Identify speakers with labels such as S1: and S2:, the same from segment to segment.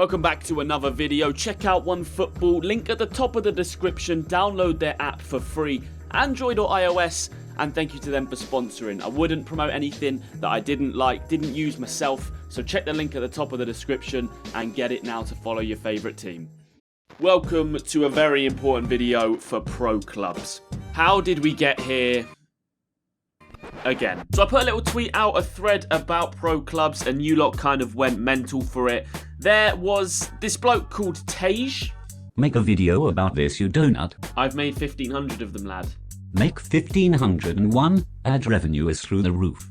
S1: Welcome back to another video. Check out OneFootball, link at the top of the description. Download their app for free, Android or iOS, and thank you to them for sponsoring. I wouldn't promote anything that I didn't use myself, so check the link at the top of the description and get it now to follow your favourite team. Welcome to a very important video for pro clubs. How did we get here? Again. So I put a little tweet out, a thread about pro clubs, and you lot kind of went mental for it. There was this bloke called Tej.
S2: Make a video about this, you donut.
S1: I've made 1,500 of them, lad.
S2: Make 1,501, ad revenue is through the roof.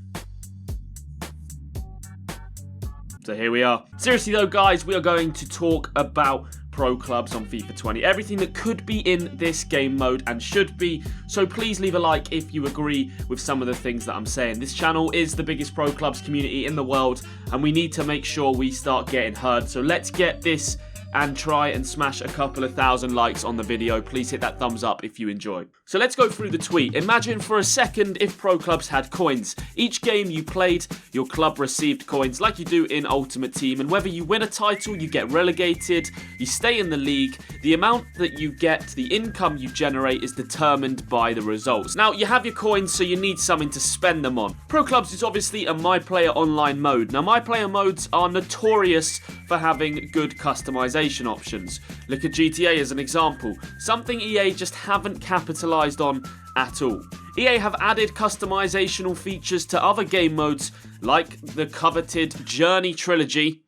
S1: So here we are. Seriously though, guys, we are going to talk about pro clubs on FIFA 20. Everything that could be in this game mode and should be. So please leave a like if you agree with some of the things that I'm saying. This channel is the biggest pro clubs community in the world, and we need to make sure we start getting heard. So let's get this and try and smash a couple of thousand likes on the video. Please hit that thumbs up if you enjoy. So let's go through the tweet. Imagine for a second if pro clubs had coins. Each game you played, your club received coins like you do in Ultimate Team, and whether you win a title, you get relegated, you stay in the league, the amount that you get, the income you generate is determined by the results. Now, you have your coins, so you need something to spend them on. Pro clubs is obviously a My Player online mode. Now, My Player modes are notorious for having good customization options. Look at GTA as an example, something EA just haven't capitalized on at all. EA have added customizational features to other game modes like the coveted Journey trilogy.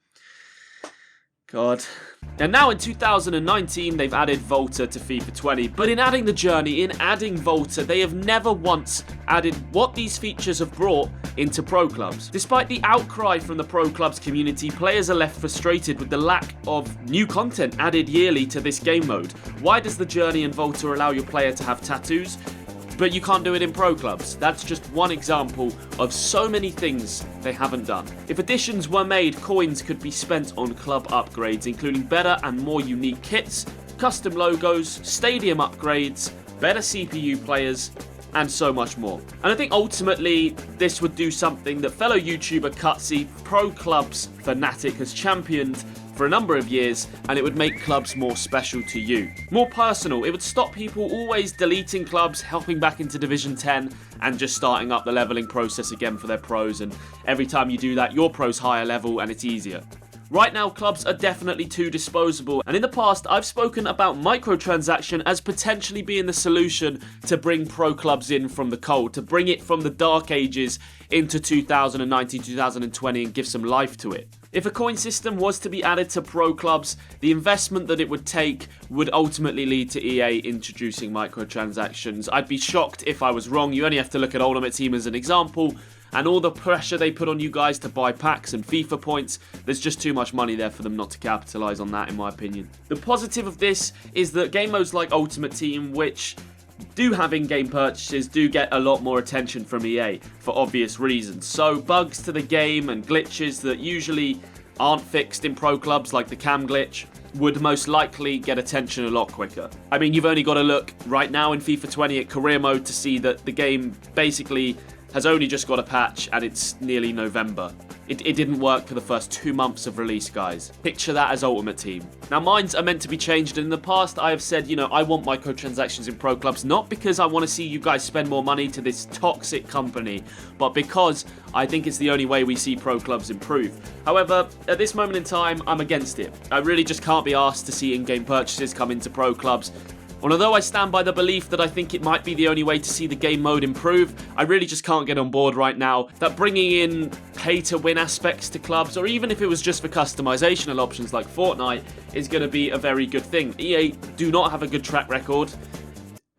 S1: God. And now in 2019, they've added Volta to FIFA 20. But in adding the Journey, in adding Volta, they have never once added what these features have brought into pro clubs. Despite the outcry from the pro clubs community, players are left frustrated with the lack of new content added yearly to this game mode. Why does the Journey and Volta allow your player to have tattoos, but you can't do it in pro clubs? That's just one example of so many things they haven't done. If additions were made, coins could be spent on club upgrades, including better and more unique kits, custom logos, stadium upgrades, better CPU players, and so much more. And I think ultimately this would do something that fellow YouTuber Cutsy, Pro Clubs Fanatic, has championed for a number of years, and it would make clubs more special to you. More personal. It would stop people always deleting clubs, helping back into Division 10, and just starting up the leveling process again for their pros, and every time you do that, your pro's higher level and it's easier. Right now, clubs are definitely too disposable, and in the past, I've spoken about microtransaction as potentially being the solution to bring pro clubs in from the cold, to bring it from the dark ages into 2019, 2020 and give some life to it. If a coin system was to be added to pro clubs, the investment that it would take would ultimately lead to EA introducing microtransactions. I'd be shocked if I was wrong. You only have to look at Ultimate Team as an example, and all the pressure they put on you guys to buy packs and FIFA points, there's just too much money there for them not to capitalise on that, in my opinion. The positive of this is that game modes like Ultimate Team, which do have in-game purchases, do get a lot more attention from EA for obvious reasons. So bugs to the game and glitches that usually aren't fixed in pro clubs, like the cam glitch, would most likely get attention a lot quicker. I mean, you've only got to look right now in FIFA 20 at career mode to see that the game basically has only just got a patch and it's nearly November. It didn't work for the first 2 months of release, guys. Picture that as Ultimate Team. Now, mines are meant to be changed, and in the past I have said, you know, I want microtransactions in pro clubs, not because I want to see you guys spend more money to this toxic company, but because I think it's the only way we see pro clubs improve. However, at this moment in time, I'm against it. I really just can't be asked to see in-game purchases come into pro clubs. And although I stand by the belief that I think it might be the only way to see the game mode improve, I really just can't get on board right now that bringing in pay-to-win aspects to clubs, or even if it was just for customizational options like Fortnite, is going to be a very good thing. EA do not have a good track record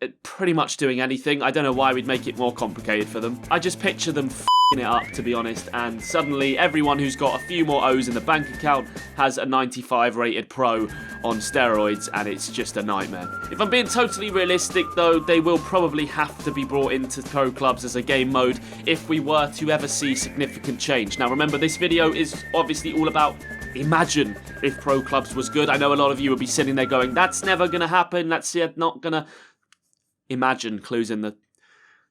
S1: at pretty much doing anything. I don't know why we'd make it more complicated for them. I just picture them it up, to be honest, and suddenly everyone who's got a few more O's in the bank account has a 95 rated pro on steroids, and it's just a nightmare. If I'm being totally realistic though, they will probably have to be brought into pro clubs as a game mode if we were to ever see significant change. Now remember, this video is obviously all about imagine if pro clubs was good. I know a lot of you will be sitting there going, that's never gonna happen, that's not gonna... Imagine, clues in the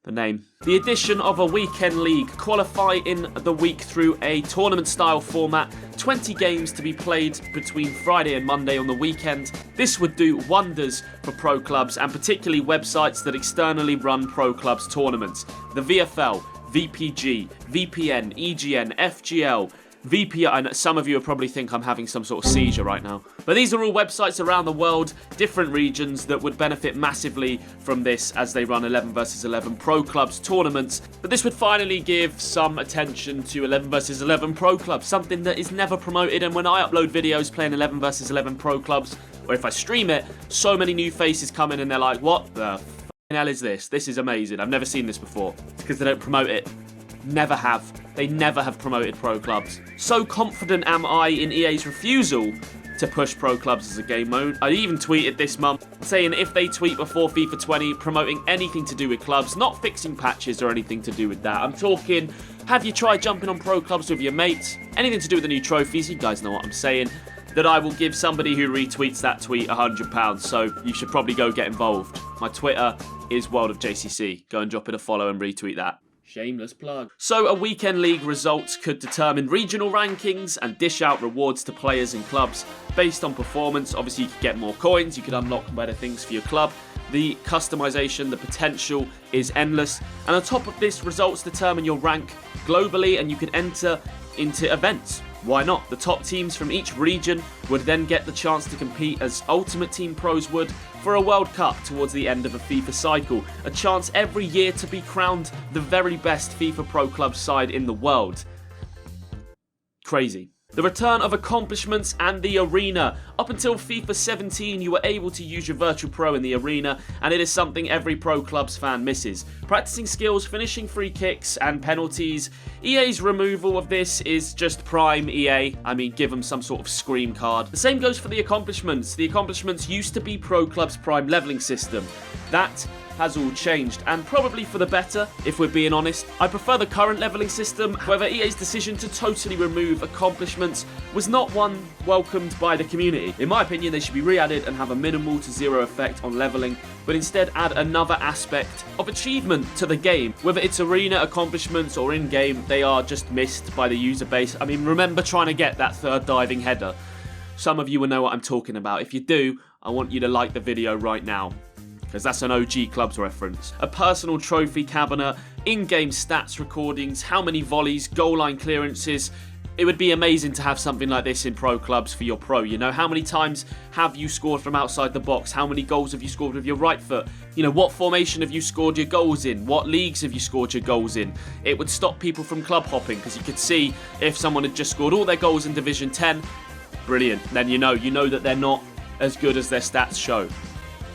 S1: the name. The addition of a weekend league, qualify in the week through a tournament-style format, 20 games to be played between Friday and Monday on the weekend. This would do wonders for pro clubs and particularly websites that externally run pro clubs tournaments. The VFL, VPG, VPN, EGN, FGL, VPN, some of you will probably think I'm having some sort of seizure right now. But these are all websites around the world, different regions that would benefit massively from this as they run 11 versus 11 pro clubs tournaments. But this would finally give some attention to 11 versus 11 pro clubs, something that is never promoted. And when I upload videos playing 11 versus 11 pro clubs, or if I stream it, so many new faces come in and they're like, what the f***ing hell is this? This is amazing. I've never seen this before. It's because they don't promote it. Never have. They never have promoted pro clubs. So confident am I in EA's refusal to push pro clubs as a game mode. I even tweeted this month saying if they tweet before FIFA 20 promoting anything to do with clubs, not fixing patches or anything to do with that. I'm talking, have you tried jumping on pro clubs with your mates? Anything to do with the new trophies, you guys know what I'm saying. That I will give somebody who retweets that tweet £100, so you should probably go get involved. My Twitter is World of JCC. Go and drop it a follow and retweet that. Shameless plug. So a weekend league results could determine regional rankings and dish out rewards to players and clubs based on performance. Obviously you could get more coins, you could unlock better things for your club. The customization, the potential is endless. And on top of this, results determine your rank globally and you can enter into events. Why not? The top teams from each region would then get the chance to compete as Ultimate Team pros would for a World Cup towards the end of a FIFA cycle. A chance every year to be crowned the very best FIFA Pro Club side in the world. Crazy. The return of accomplishments and the arena. Up until FIFA 17, you were able to use your virtual pro in the arena, and it is something every pro clubs fan misses. Practicing skills, finishing free kicks and penalties. EA's removal of this is just prime EA. I mean, give them some sort of scream card. The same goes for the accomplishments. The accomplishments used to be pro clubs' prime leveling system. That has all changed, and probably for the better, if we're being honest. I prefer the current leveling system. However, EA's decision to totally remove accomplishments was not one welcomed by the community. In my opinion, they should be re-added and have a minimal to zero effect on leveling, but instead add another aspect of achievement to the game. Whether it's arena accomplishments or in-game, they are just missed by the user base. I mean, remember trying to get that third diving header. Some of you will know what I'm talking about. If you do, I want you to like the video right now, because that's an OG clubs reference. A personal trophy cabinet, in-game stats recordings, how many volleys, goal line clearances. It would be amazing to have something like this in pro clubs for your pro. You know, how many times have you scored from outside the box? How many goals have you scored with your right foot? You know, what formation have you scored your goals in? What leagues have you scored your goals in? It would stop people from club hopping, because you could see if someone had just scored all their goals in Division 10, brilliant. Then you know that they're not as good as their stats show.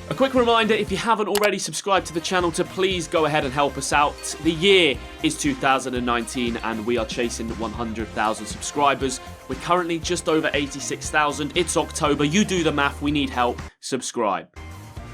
S1: A quick reminder, if you haven't already subscribed to the channel, to please go ahead and help us out. The year is 2019 and we are chasing 100,000 subscribers. We're currently just over 86,000. It's October. You do the math. We need help. Subscribe.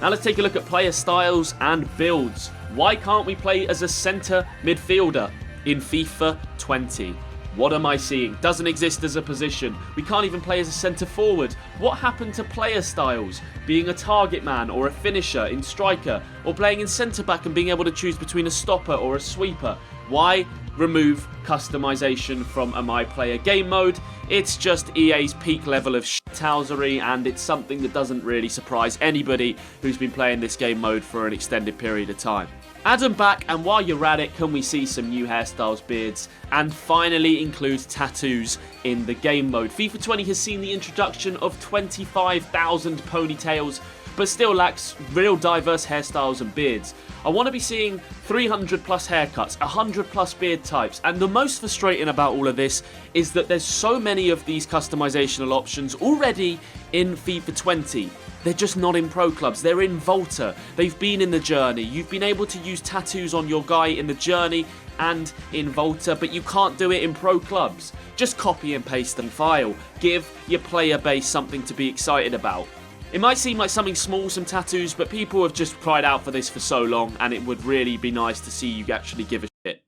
S1: Now let's take a look at player styles and builds. Why can't we play as a centre midfielder in FIFA 20? What am I seeing? Doesn't exist as a position. We can't even play as a centre forward. What happened to player styles? Being a target man or a finisher in striker, or playing in centre back and being able to choose between a stopper or a sweeper. Why remove customization from a My Player game mode? It's just EA's peak level of shithousery, and it's something that doesn't really surprise anybody who's been playing this game mode for an extended period of time. Add them back, and while you're at it, can we see some new hairstyles, beards, and finally include tattoos in the game mode? FIFA 20 has seen the introduction of 25,000 ponytails, but still lacks real diverse hairstyles and beards. I want to be seeing 300 plus haircuts, 100 plus beard types, and the most frustrating about all of this is that there's so many of these customizational options already in FIFA 20. They're just not in pro clubs. They're in Volta. They've been in the journey. You've been able to use tattoos on your guy in the journey and in Volta, but you can't do it in pro clubs. Just copy and paste and file. Give your player base something to be excited about. It might seem like something small, some tattoos, but people have just cried out for this for so long, and it would really be nice to see you actually give a shit.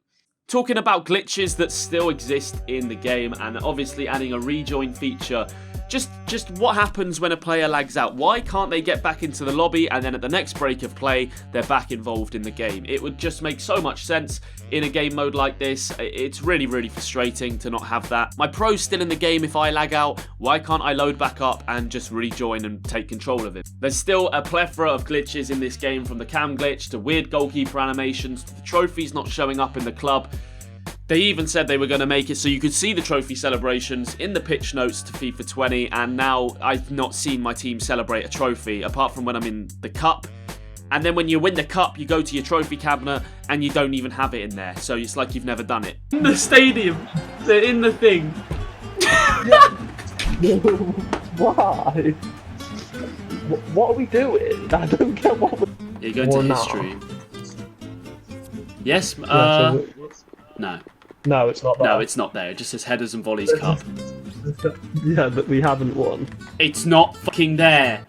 S1: Talking about glitches that still exist in the game, and obviously adding a rejoin feature Just what happens when a player lags out? Why can't they get back into the lobby and then at the next break of play, they're back involved in the game? It would just make so much sense in a game mode like this. It's really, really frustrating to not have that. My pro's still in the game if I lag out. Why can't I load back up and just rejoin and take control of it? There's still a plethora of glitches in this game, from the cam glitch to weird goalkeeper animations to the trophies not showing up in the club. They even said they were going to make it so you could see the trophy celebrations in the pitch notes to FIFA 20, and now I've not seen my team celebrate a trophy, apart from when I'm in the cup. And then when you win the cup, you go to your trophy cabinet, and you don't even have it in there, so it's like you've never done it. In the stadium! They're in the thing!
S3: Why? What are we doing? I don't get what we're...
S1: You go into history. Yes, no.
S3: No, it's not there.
S1: No, it's not there. It just says headers and volleys cup.
S3: Yeah, but we haven't won.
S1: It's not fucking there.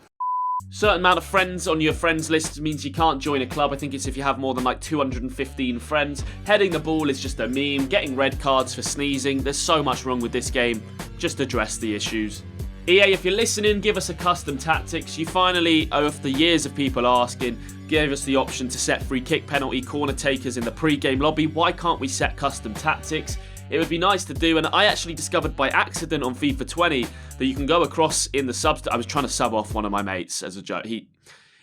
S1: Certain amount of friends on your friends list means you can't join a club. I think it's if you have more than like 215 friends. Heading the ball is just a meme. Getting red cards for sneezing. There's so much wrong with this game. Just address the issues. EA, if you're listening, give us a custom tactics. You finally, after years of people asking, gave us the option to set free kick, penalty, corner takers in the pre-game lobby. Why can't we set custom tactics? It would be nice to do, and I actually discovered by accident on FIFA 20 that you can go across in the subs. I was trying to sub off one of my mates as a joke.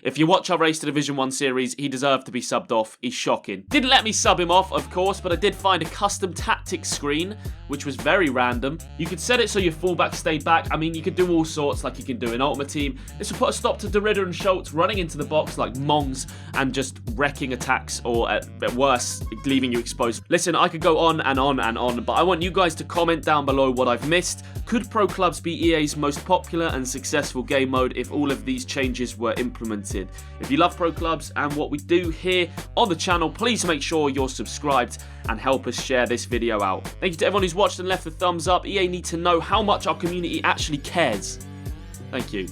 S1: If you watch our Race to Division 1 series, he deserved to be subbed off. He's shocking. Didn't let me sub him off, of course, but I did find a custom tactics screen, which was very random. You could set it so your fullback stayed back. I mean, you could do all sorts like you can do in Ultimate Team. This will put a stop to Derrida and Schultz running into the box like mongs and just wrecking attacks, or at worse, leaving you exposed. Listen, I could go on and on and on, but I want you guys to comment down below what I've missed. Could Pro Clubs be EA's most popular and successful game mode if all of these changes were implemented? If you love Pro Clubs and what we do here on the channel, please make sure you're subscribed and help us share this video out. Thank you to everyone who's watched and left a thumbs up. EA need to know how much our community actually cares. Thank you.